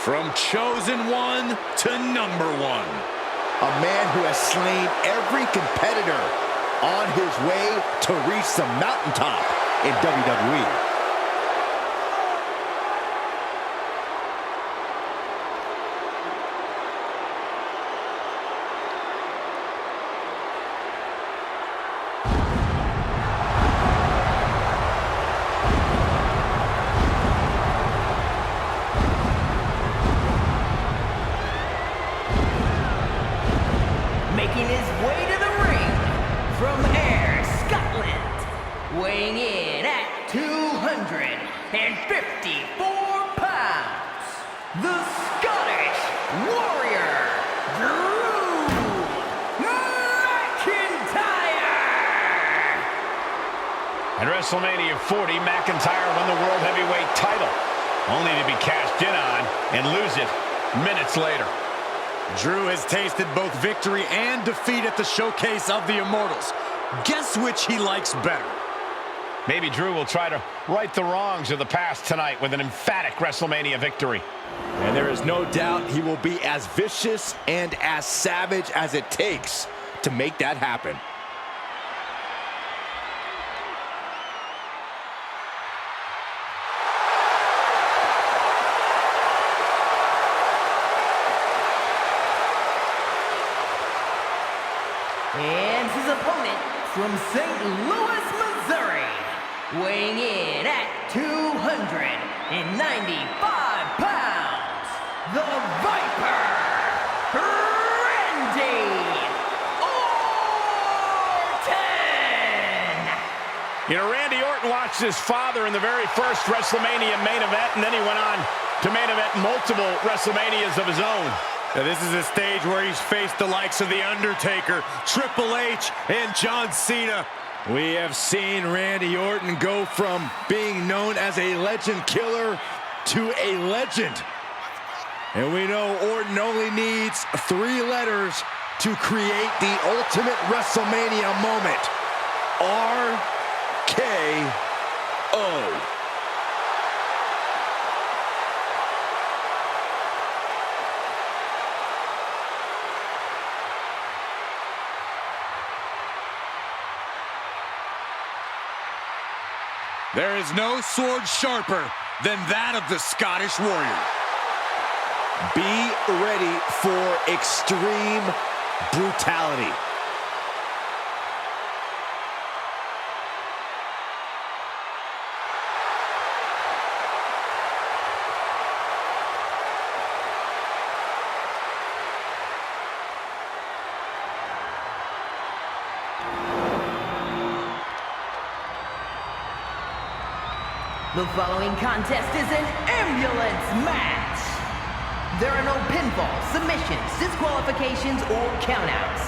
From chosen one to number one. A man who has slain every competitor on his way to reach the mountaintop in WWE. Making his way to the ring from Ayr, Scotland, weighing in at 254 pounds, the Scottish Warrior, Drew McIntyre! At WrestleMania 40, McIntyre won the World Heavyweight title, only to be cashed in on and lose it minutes later. Drew has tasted both victory and defeat at the Showcase of the Immortals. Guess which he likes better? Maybe Drew will try to right the wrongs of the past tonight with an emphatic WrestleMania victory. And there is no doubt he will be as vicious and as savage as it takes to make that happen. And his opponent from St. Louis, Missouri, weighing in at 295 pounds, the Viper, Randy Orton! You know, Randy Orton watched his father in the very first WrestleMania main event, and then he went on to main event multiple WrestleManias of his own. Now, this is a stage where he's faced the likes of The Undertaker, Triple H, and John Cena. We have seen Randy Orton go from being known as a legend killer to a legend. And we know Orton only needs 3 letters to create the ultimate WrestleMania moment. RKO. There is no sword sharper than that of the Scottish Warrior. Be ready for extreme brutality. The following contest is an ambulance match. There are no pinfalls, submissions, disqualifications, or countouts.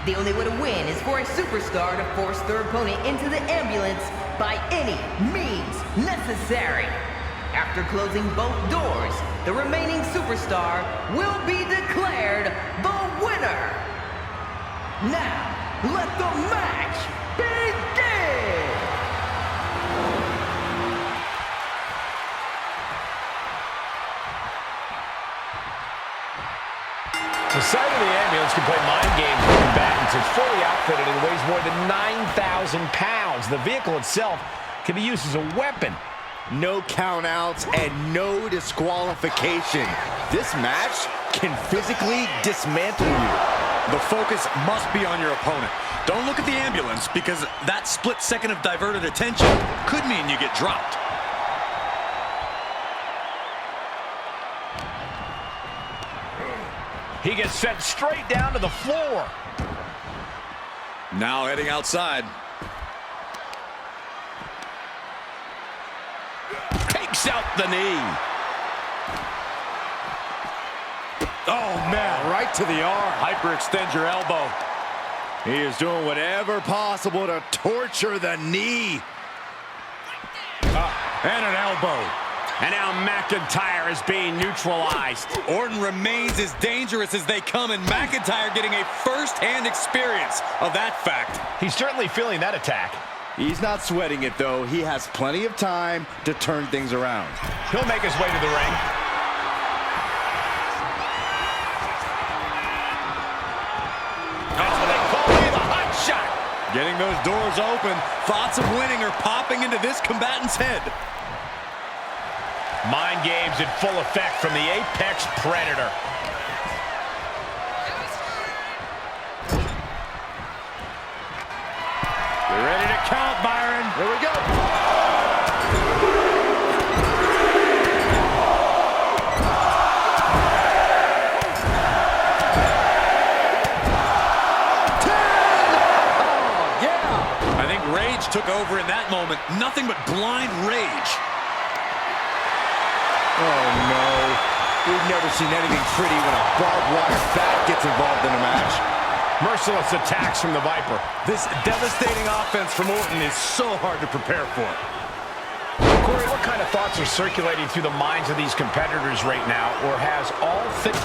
The only way to win is for a superstar to force their opponent into the ambulance by any means necessary. After closing both doors, the remaining superstar will be declared the winner. Now, let the match begin! The sight of the ambulance can play mind games with combatants. It's fully outfitted and weighs more than 9,000 pounds. The vehicle itself can be used as a weapon. No countouts and no disqualification. This match can physically dismantle you. The focus must be on your opponent. Don't look at the ambulance, because that split second of diverted attention could mean you get dropped. He gets sent straight down to the floor. Now heading outside. Takes out the knee. Oh, man, right to the arm. Hyperextend your elbow. He is doing whatever possible to torture the knee. And an elbow. And now McIntyre is being neutralized. Orton remains as dangerous as they come, and McIntyre getting a first-hand experience of that fact. He's certainly feeling that attack. He's not sweating it, though. He has plenty of time to turn things around. He'll make his way to the ring. Getting those doors open. Thoughts of winning are popping into this combatant's head. Mind games in full effect from the Apex Predator. You're ready to count, Byron. Here we go. Rage took over in that moment. Nothing but blind rage. Oh, no. We've never seen anything pretty when a barbed wire bat gets involved in a match. Merciless attacks from the Viper. This devastating offense from Orton is so hard to prepare for. Corey, what kind of thoughts are circulating through the minds of these competitors right now, or has all things...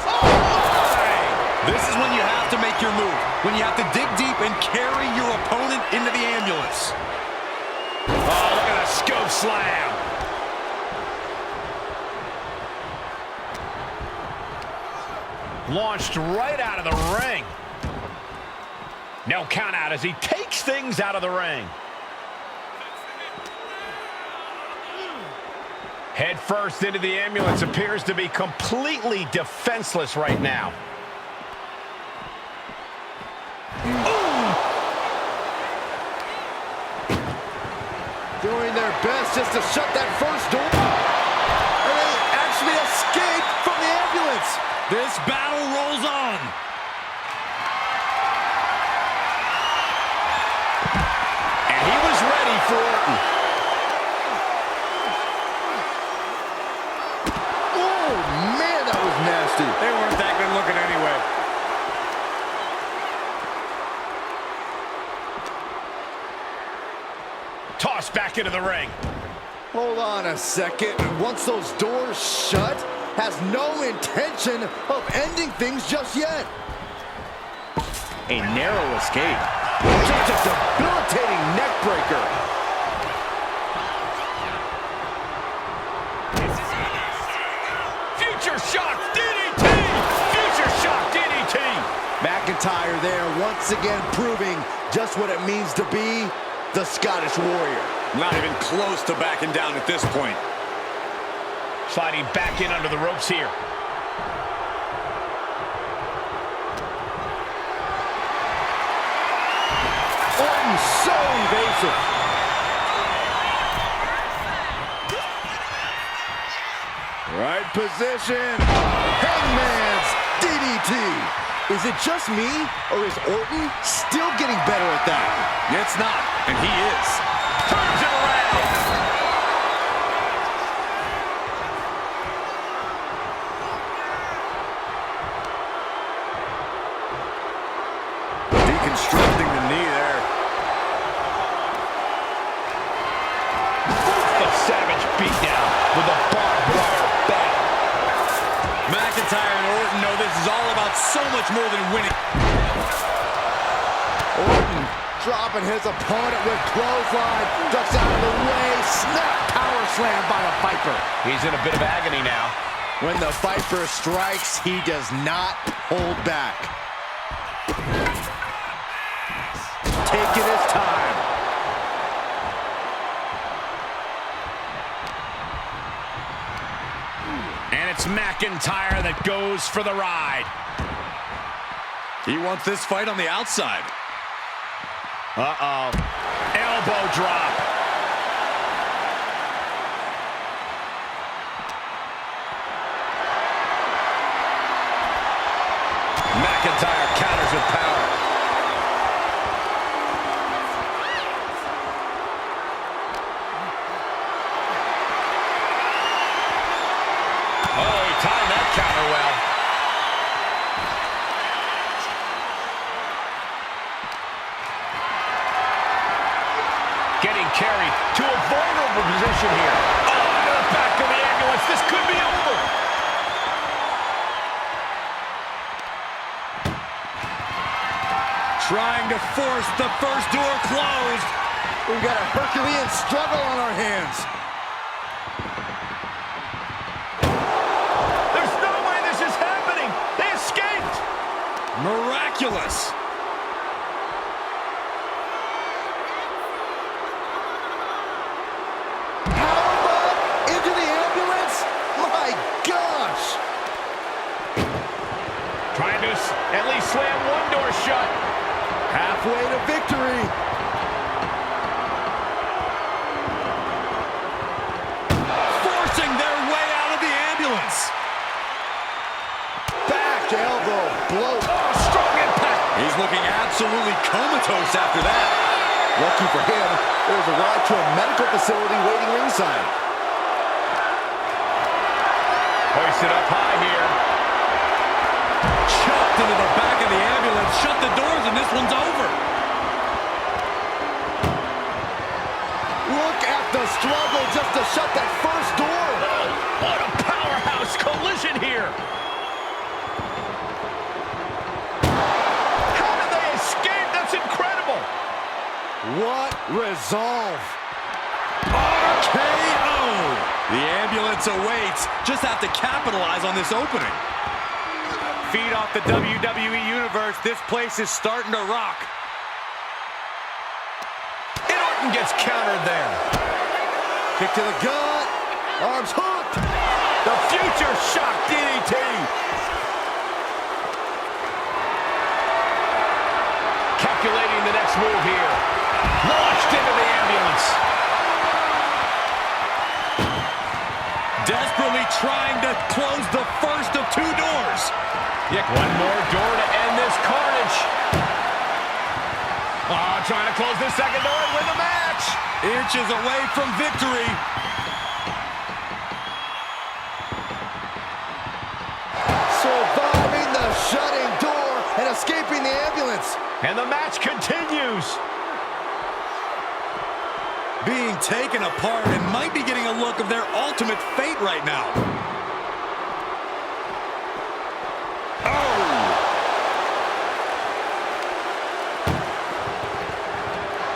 This is when you have to make your move. When you have to dig deep and carry your opponent into the ambulance. Oh, look at that scope slam. Launched right out of the ring. No count out as he takes things out of the ring. Head first into the ambulance, appears to be completely defenseless right now. Doing their best just to shut that first door. And they actually escape from the ambulance. This battle rolls on. And he was ready for Orton. Oh, man, that was nasty. They weren't that good looking anyway. Tossed back into the ring. Hold on a second. Once those doors shut, has no intention of ending things just yet. A narrow escape. Just a debilitating neck breaker. Future shock DDT! Future shock DDT! McIntyre there once again proving just what it means to be the Scottish Warrior. Not even close to backing down at this point. Sliding back in under the ropes here. Orton so evasive. Right position. Hangman's DDT. Is it just me, or is Orton still getting better at that? It's not, and he is. Turns it around. Deconstructing the knee there. The savage beatdown with a barbed wire bat. McIntyre and Orton know this is all about so much more than winning. Orton dropping his opponent with clothesline. Ducks out of the way. Snap power slam by the Viper. He's in a bit of agony now. When the Viper strikes, he does not hold back. Taking his time. And it's McIntyre that goes for the ride. He wants this fight on the outside. Uh-oh. Elbow drop. McIntyre counters with power. Oh, he timed that counter well. Getting carried to a vulnerable position here. Oh, into the back of the ambulance. This could be over. Trying to force the first door closed. We've got a Herculean struggle on our hands. There's no way this is happening. They escaped. Miraculous. at least slam one door shut. Halfway to victory. Forcing their way out of the ambulance. Back elbow blow. Oh, strong impact. He's looking absolutely comatose after that. Lucky for him, there's a ride to a medical facility waiting ringside. Hoisted up high here. Chucked into the back of the ambulance. Shut the doors and this one's over. Look at the struggle just to shut that first door. Oh, what a powerhouse collision here. How did they escape? That's incredible. What resolve. RKO! The ambulance awaits. Just have to capitalize on this opening. Feed off the WWE Universe. This place is starting to rock. And Orton gets countered there. Kick to the gut. Arms hooked. The future shock DDT. Calculating the next move here. Launched into the ambulance. Desperately trying to close the first of two doors. One more door to end this carnage. Oh, trying to close this second door and win the match. Inches away from victory. Surviving the shutting door and escaping the ambulance. And the match continues. Being taken apart and might be getting a look of their ultimate fate right now. Oh!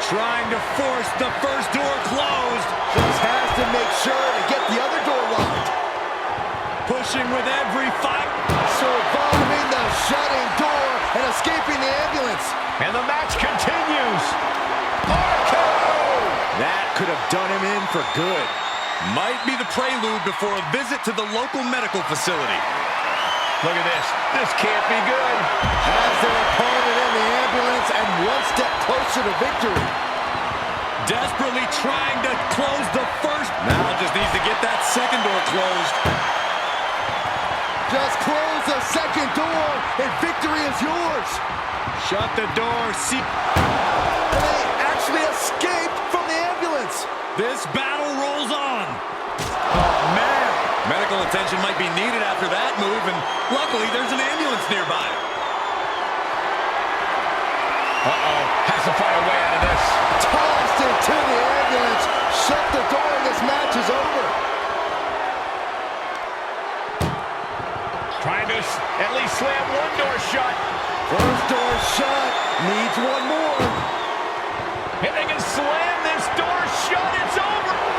Trying to force the first door closed. Just has to make sure to get the other door locked. Pushing with every fight. Surviving the shutting door and escaping the ambulance. And the match continues. RKO! That could have done him in for good. Might be the prelude before a visit to the local medical facility. Look at this. This can't be good. Has their opponent in the ambulance and one step closer to victory. Desperately trying to close the first. Now just needs to get that second door closed. Just close the second door and victory is yours. Shut the door. See. They actually escaped from the ambulance. This battle rolls on. Oh, man. Medical attention might be needed after that move, and luckily there's an ambulance nearby. Uh-oh. Has to find a way out of this. Tossed into the ambulance. Shut the door and this match is over. Trying to at least slam one door shut. First door shut. Needs one more. If they can slam this door shut, it's over.